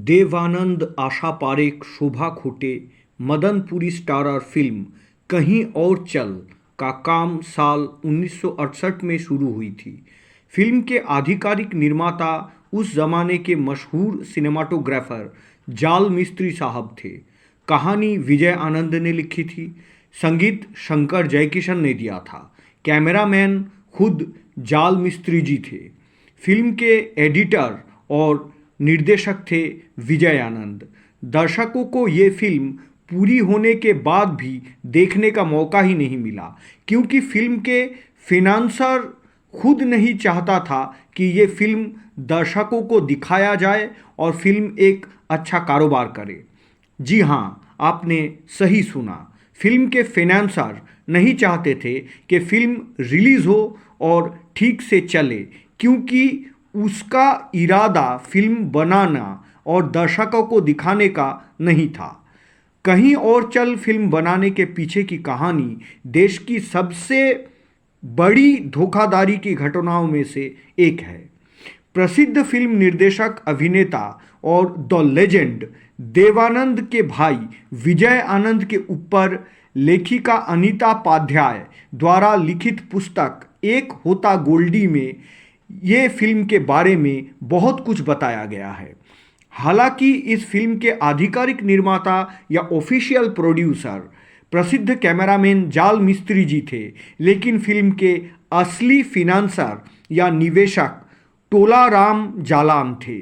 देवानंद, आशा पारेख, शोभा खोटे, Madan Puri starrer film कहीं और चल का काम साल 1968 में शुरू हुई थी। फिल्म के आधिकारिक निर्माता उस जमाने के मशहूर सिनेमाटोग्राफर जाल मिस्त्री साहब थे। कहानी विजय आनंद ने लिखी थी। संगीत शंकर जयकिशन ने दिया था। कैमरामैन खुद जाल मिस्त्री जी थे। फिल्म के एडिटर और निर्देशक थे विजय आनंद। दर्शकों को ये फिल्म पूरी होने के बाद भी देखने का मौका ही नहीं मिला, क्योंकि फिल्म के फिनांसर खुद नहीं चाहता था कि ये फिल्म दर्शकों को दिखाया जाए और फिल्म एक अच्छा कारोबार करे। जी हाँ, आपने सही सुना। फिल्म के फिनांसर नहीं चाहते थे कि फिल्म रिलीज़ हो और ठीक से चले, क्योंकि उसका इरादा फिल्म बनाना और दर्शकों को दिखाने का नहीं था। कहीं और चल फिल्म बनाने के पीछे की कहानी देश की सबसे बड़ी धोखाधड़ी की घटनाओं में से एक है। प्रसिद्ध फिल्म निर्देशक, अभिनेता और द लेजेंड देवानंद के भाई विजय आनंद के ऊपर लेखिका अनीता पाध्याय द्वारा लिखित पुस्तक एक होता गोल्डी में ये फिल्म के बारे में बहुत कुछ बताया गया है। हालांकि इस फिल्म के आधिकारिक निर्माता या ऑफिशियल प्रोड्यूसर प्रसिद्ध कैमरामैन जाल मिस्त्री जी थे, लेकिन फिल्म के असली फिनांसर या निवेशक टोलाराम जालान थे।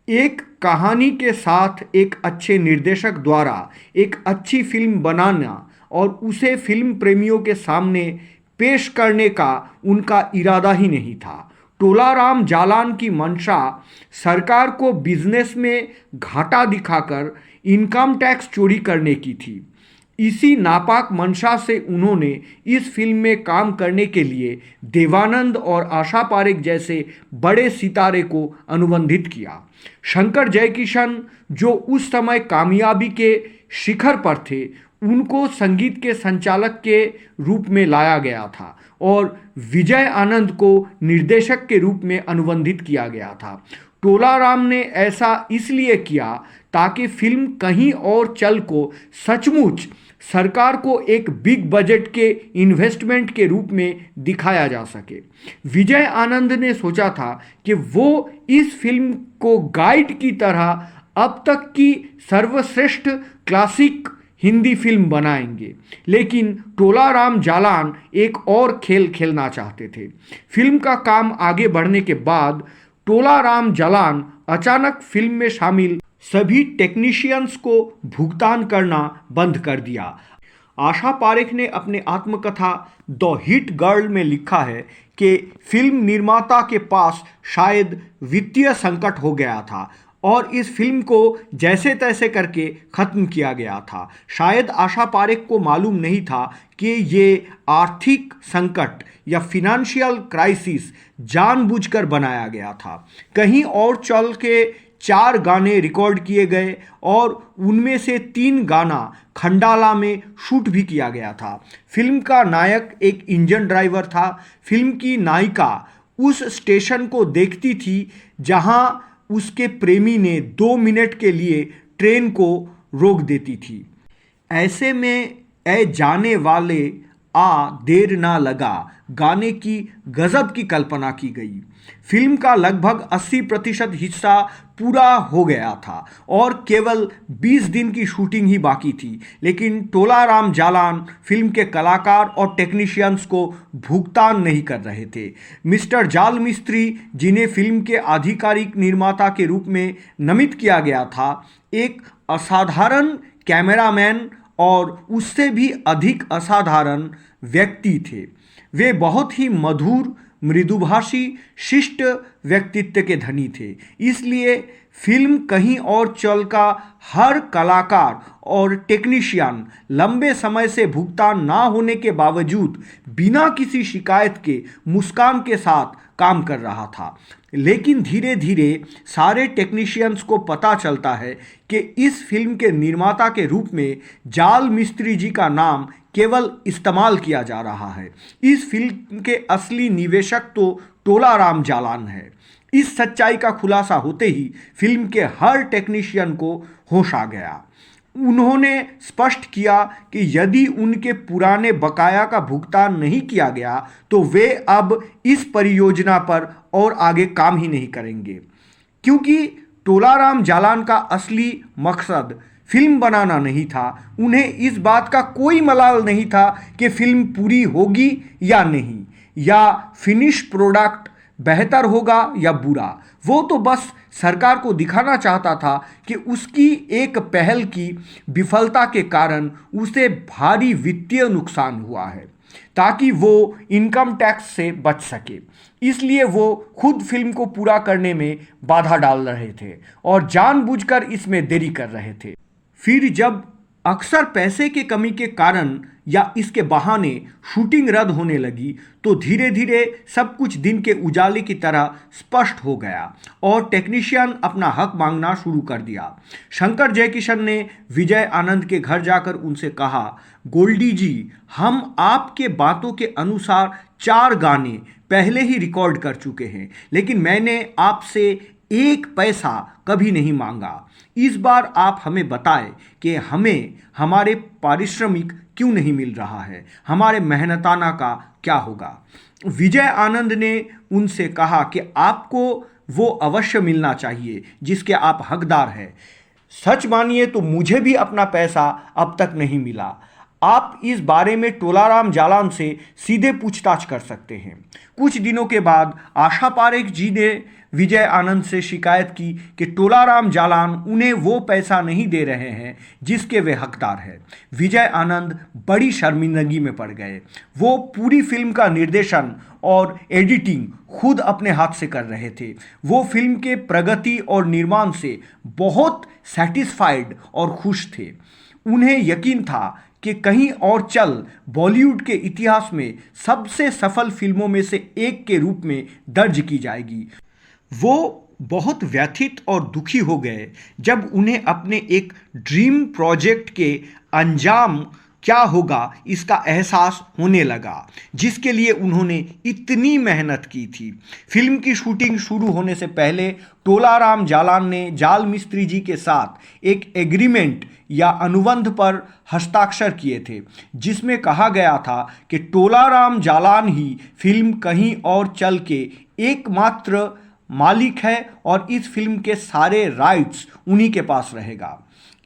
एक कहानी के साथ एक अच्छे निर्देशक द्वारा एक अच्छी फिल्म बनाना और उसे फिल्म प्रेमियों के सामने पेश करने का उनका इरादा ही नहीं था। टोलाराम जालान की मंशा सरकार को बिजनेस में घाटा दिखाकर इनकम टैक्स चोरी करने की थी। इसी नापाक मंशा से उन्होंने इस फिल्म में काम करने के लिए देवानंद और आशा पारेख जैसे बड़े सितारे को अनुबंधित किया। शंकर जयकिशन, जो उस समय कामयाबी के शिखर पर थे, उनको संगीत के संचालक के रूप में लाया गया था और विजय आनंद को निर्देशक के रूप में अनुबंधित किया गया था। टोलाराम ने ऐसा इसलिए किया ताकि फिल्म कहीं और चल को सचमुच सरकार को एक बिग बजट के इन्वेस्टमेंट के रूप में दिखाया जा सके। विजय आनंद ने सोचा था कि वो इस फिल्म को गाइड की तरह अब तक की सर्वश्रेष्ठ क्लासिक हिंदी फिल्म बनाएंगे, लेकिन टोलाराम जालान एक और खेल खेलना चाहते थे। फिल्म का काम आगे बढ़ने के बाद टोलाराम जालान अचानक फिल्म में शामिल सभी टेक्नीशियंस को भुगतान करना बंद कर दिया। आशा पारेख ने अपने आत्मकथा द हिट गर्ल में लिखा है कि फिल्म निर्माता के पास शायद वित्तीय संकट हो गया था और इस फिल्म को जैसे तैसे करके ख़त्म किया गया था। शायद आशा पारेख को मालूम नहीं था कि ये आर्थिक संकट या फिनेंशियल क्राइसिस जानबूझकर बनाया गया था। कहीं और चल के 4 गाने रिकॉर्ड किए गए और उनमें से 3 गाना खंडाला में शूट भी किया गया था। फिल्म का नायक एक इंजन ड्राइवर था। फिल्म की नायिका उस स्टेशन को देखती थी जहां उसके प्रेमी ने 2 मिनट के लिए ट्रेन को रोक देती थी। ऐसे में ए जाने वाले आ देर ना लगा गाने की गजब की कल्पना की गई। फिल्म का लगभग 80% हिस्सा पूरा हो गया था और केवल 20 दिन की शूटिंग ही बाकी थी, लेकिन टोलाराम जालान फिल्म के कलाकार और टेक्नीशियंस को भुगतान नहीं कर रहे थे। मिस्टर जाल मिस्त्री, जिन्हें फिल्म के आधिकारिक निर्माता के रूप में नामित किया गया था, एक असाधारण कैमरामैन और उससे भी अधिक असाधारण व्यक्ति थे। वे बहुत ही मधुर, मृदुभाषी, शिष्ट व्यक्तित्व के धनी थे। इसलिए फिल्म कहीं और चल का हर कलाकार और टेक्नीशियन लंबे समय से भुगतान ना होने के बावजूद बिना किसी शिकायत के मुस्कान के साथ काम कर रहा था। लेकिन धीरे धीरे सारे टेक्नीशियंस को पता चलता है कि इस फिल्म के निर्माता के रूप में जाल मिस्त्री जी का नाम केवल इस्तेमाल किया जा रहा है। इस फिल्म के असली निवेशक तो टोलाराम जालान है। इस सच्चाई का खुलासा होते ही फिल्म के हर टेक्नीशियन को होश आ गया। उन्होंने स्पष्ट किया कि यदि उनके पुराने बकाया का भुगतान नहीं किया गया तो वे अब इस परियोजना पर और आगे काम ही नहीं करेंगे, क्योंकि तोलाराम जालान का असली मकसद फिल्म बनाना नहीं था। उन्हें इस बात का कोई मलाल नहीं था कि फिल्म पूरी होगी या नहीं, या फिनिश प्रोडक्ट बेहतर होगा या बुरा। वो तो बस सरकार को दिखाना चाहता था कि उसकी एक पहल की विफलता के कारण उसे भारी वित्तीय नुकसान हुआ है, ताकि वो इनकम टैक्स से बच सके। इसलिए वो खुद फिल्म को पूरा करने में बाधा डाल रहे थे और जानबूझकर इसमें देरी कर रहे थे। फिर जब अक्सर पैसे के कमी के कारण या इसके बहाने शूटिंग रद्द होने लगी तो धीरे धीरे सब कुछ दिन के उजाले की तरह स्पष्ट हो गया और टेक्नीशियन अपना हक मांगना शुरू कर दिया। शंकर जयकिशन ने विजय आनंद के घर जाकर उनसे कहा, गोल्डी जी, हम आपके बातों के अनुसार 4 गाने पहले ही रिकॉर्ड कर चुके हैं, लेकिन मैंने आपसे 1 पैसा कभी नहीं मांगा। इस बार आप हमें बताएं कि हमें हमारे पारिश्रमिक क्यों नहीं मिल रहा है, हमारे मेहनताना का क्या होगा। विजय आनंद ने उनसे कहा कि आपको वो अवश्य मिलना चाहिए जिसके आप हकदार हैं। सच मानिए तो मुझे भी अपना पैसा अब तक नहीं मिला। आप इस बारे में तोलाराम जालान से सीधे पूछताछ कर सकते हैं। कुछ दिनों के बाद आशा पारेख जी ने विजय आनंद से शिकायत की कि तोलाराम जालान उन्हें वो पैसा नहीं दे रहे हैं जिसके वे हकदार हैं। विजय आनंद बड़ी शर्मिंदगी में पड़ गए। वो पूरी फिल्म का निर्देशन और एडिटिंग खुद अपने हाथ से कर रहे थे। वो फिल्म के प्रगति और निर्माण से बहुत सैटिस्फाइड और खुश थे। उन्हें यकीन था कि कहीं और चल बॉलीवुड के इतिहास में सबसे सफल फिल्मों में से एक के रूप में दर्ज की जाएगी। वो बहुत व्यथित और दुखी हो गए जब उन्हें अपने एक ड्रीम प्रोजेक्ट के अंजाम क्या होगा इसका एहसास होने लगा, जिसके लिए उन्होंने इतनी मेहनत की थी। फिल्म की शूटिंग शुरू होने से पहले तोलाराम जालान ने जाल मिस्त्री जी के साथ एक एग्रीमेंट या अनुबंध पर हस्ताक्षर किए थे, जिसमें कहा गया था कि तोलाराम जालान ही फिल्म कहीं और चल के एकमात्र मालिक है और इस फिल्म के सारे राइट्स उन्हीं के पास रहेगा।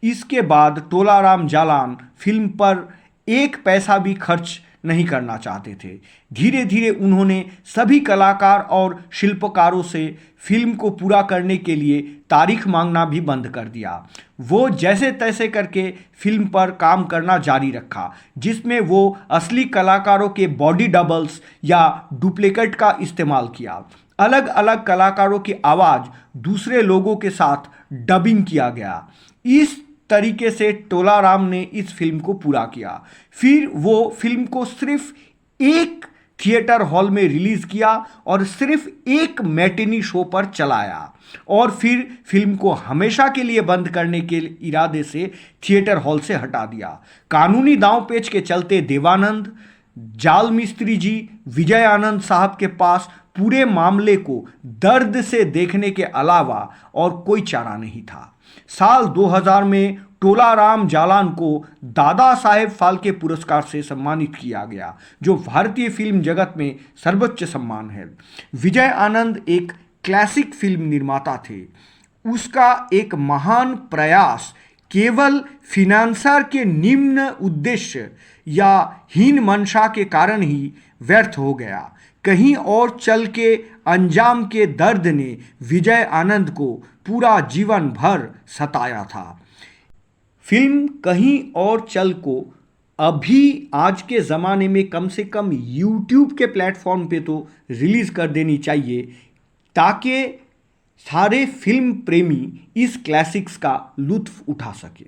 इसके बाद तोलाराम जालान फिल्म पर 1 पैसा भी खर्च नहीं करना चाहते थे। धीरे धीरे उन्होंने सभी कलाकार और शिल्पकारों से फिल्म को पूरा करने के लिए तारीख मांगना भी बंद कर दिया। वो जैसे तैसे करके फिल्म पर काम करना जारी रखा, जिसमें वो असली कलाकारों के बॉडी डबल्स या डुप्लीकेट का इस्तेमाल किया। अलग अलग कलाकारों की आवाज़ दूसरे लोगों के साथ डबिंग किया गया। इस तरीके से तोलाराम ने इस फिल्म को पूरा किया। फिर वो फिल्म को सिर्फ एक थिएटर हॉल में रिलीज किया और सिर्फ एक मैटिनी शो पर चलाया और फिर फिल्म को हमेशा के लिए बंद करने के इरादे से थिएटर हॉल से हटा दिया। कानूनी दांव पेच के चलते देवानंद, जाल मिस्त्री जी, विजय आनंद साहब के पास पूरे मामले को दर्द से देखने के अलावा और कोई चारा नहीं था। साल 2000 में तोलाराम जालान को दादा साहेब फाल्के पुरस्कार से सम्मानित किया गया, जो भारतीय फिल्म जगत में सर्वोच्च सम्मान है। विजय आनंद एक क्लासिक फिल्म निर्माता थे। उसका एक महान प्रयास केवल फिनांसर के निम्न उद्देश्य या हीन मंशा के कारण ही व्यर्थ हो गया। कहीं और चल के अंजाम के दर्द ने विजय आनंद को पूरा जीवन भर सताया था। फिल्म कहीं और चल को अभी आज के ज़माने में कम से कम YouTube के प्लेटफॉर्म पे तो रिलीज़ कर देनी चाहिए, ताकि सारे फिल्म प्रेमी इस क्लासिक्स का लुत्फ़ उठा सके।